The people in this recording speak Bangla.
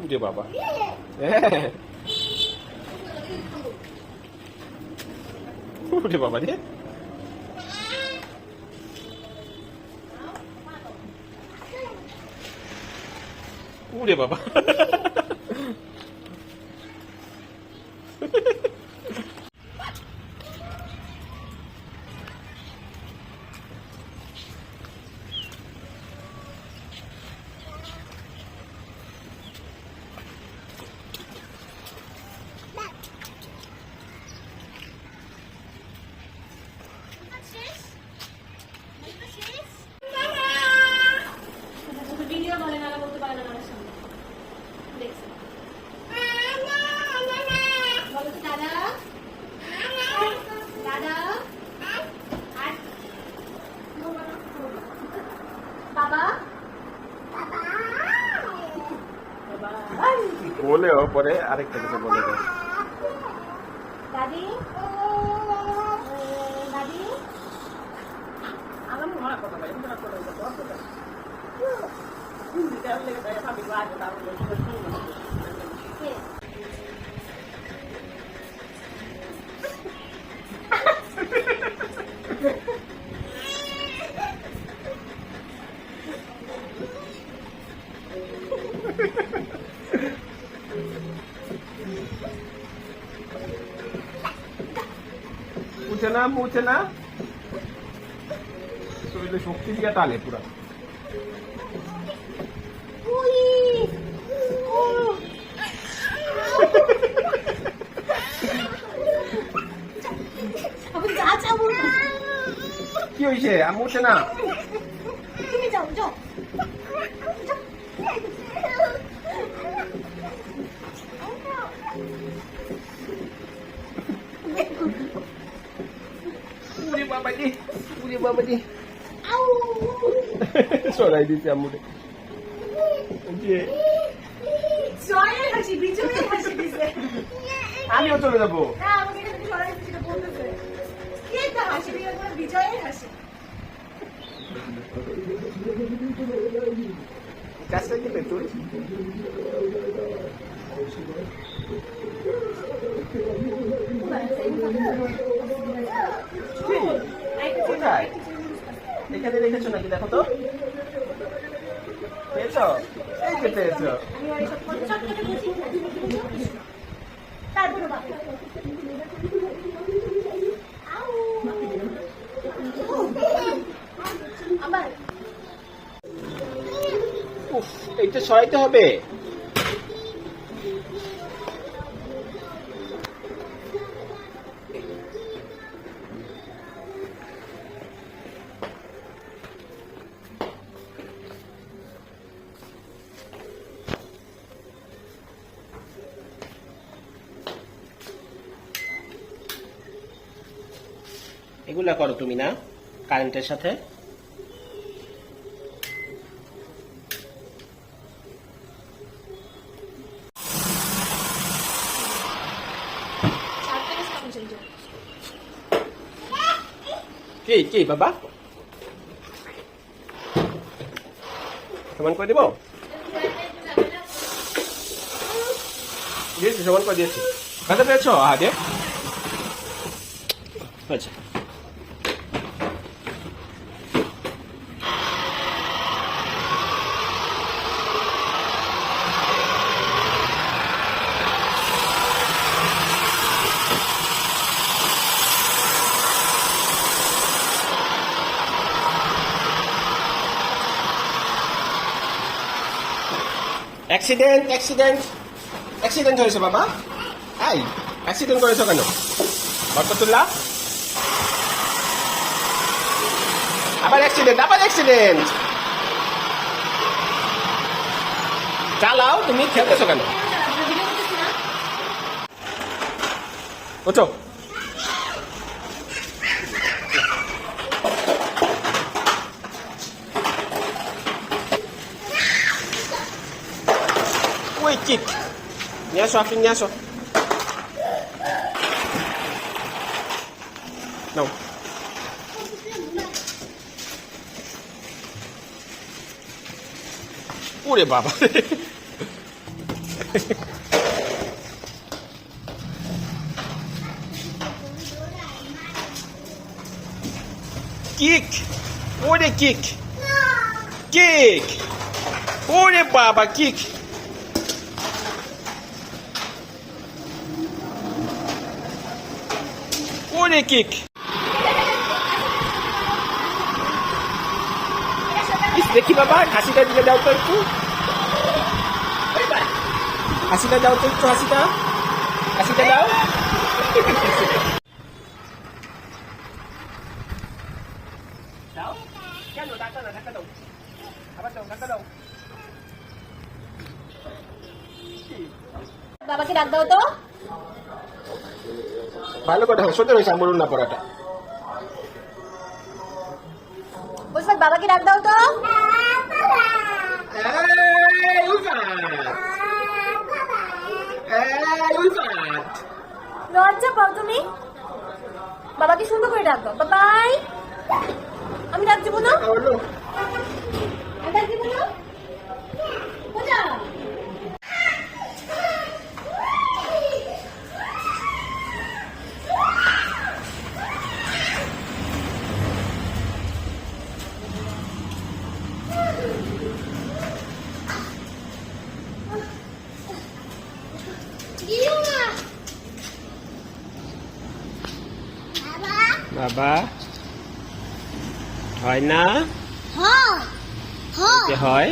উরে বাবা, হ্যাঁ উরে বাবা রে, উরে বাবা। বলেও পরে আরেকটা কিছু বলে দেয়। দাদি দাদি আমার মনে কথা বলে মনে করে কথা হিন্দিতে লেগে যায় ভাবি বাজে তাহলে মুছে না শরীরে শক্তি দিয়ে টানে পুরা। কি হয়েছে? মুছে না, তুমি যাও যাও উরে বাবা দি, উরে বাবা দি, সরাই দিতে আমুরে। জয়ের হাসি, বিজয়ের হাসি দিছে। আমিও চলে যাবো। না আমাকে এখান থেকে সরাই দিতে বলতেছে। কি একটা হাসি দিয়ে বিজয়ের হাসি। কাজটা কি তুই? কোথায়? এখানে রেখেছো নাকি? দেখো তো, পেয়েছ? এই যে পেয়েছ। উফ, এইটা সরাইতে হবে। এগুলা করো তুমি না কারেন্টের সাথে? কি কি বাবা, সমান করে দিব? দিয়েছি, সমান করে দিয়েছি। কাজে পেয়েছ? আগে আচ্ছা, অ্যাক্সিডেন্ট অ্যাক্সিডেন্ট অ্যাক্সিডেন্ট হয়েছে বাবা। এই অ্যাক্সিডেন্ট করেছো কেন বরকতুল্লাহ? আবার অ্যাক্সিডেন্ট, আবার অ্যাক্সিডেন্ট। চালাও, তুমি খেলতেছো কেন? ওঠো। ওই চিপ নিয়ে আসো, আপনি নিয়ে আসো। নাও। ওরে বাবা, কিক, ওরে কিক, কিক, ওরে বাবা কিক। ওরে কিক। দেখি বাবা, হাসিটা দিলে দাও তো একটু, হাসিটা দাও তো একটু, হাসিটা, হাসিটা দাও। দাও কেন, ধাক্কা দাও, ধাক্কা দাও, আবার দাও, ধাক্কা দাও। বাবাকে ডাক দাও তো। ভালো কথা, সুন্দর হয়েছে আমরুল না পড়াটা। বুঝবাক বাবাকে ডাক দাও তো। লজ্জা পাও তুমি? বাবাকে সুন্দর করে ডাক দাও। বাবাই, আমি ডাক দিব না, আমি ডাক দিব না। বোঝা বাবা হয় না, হয়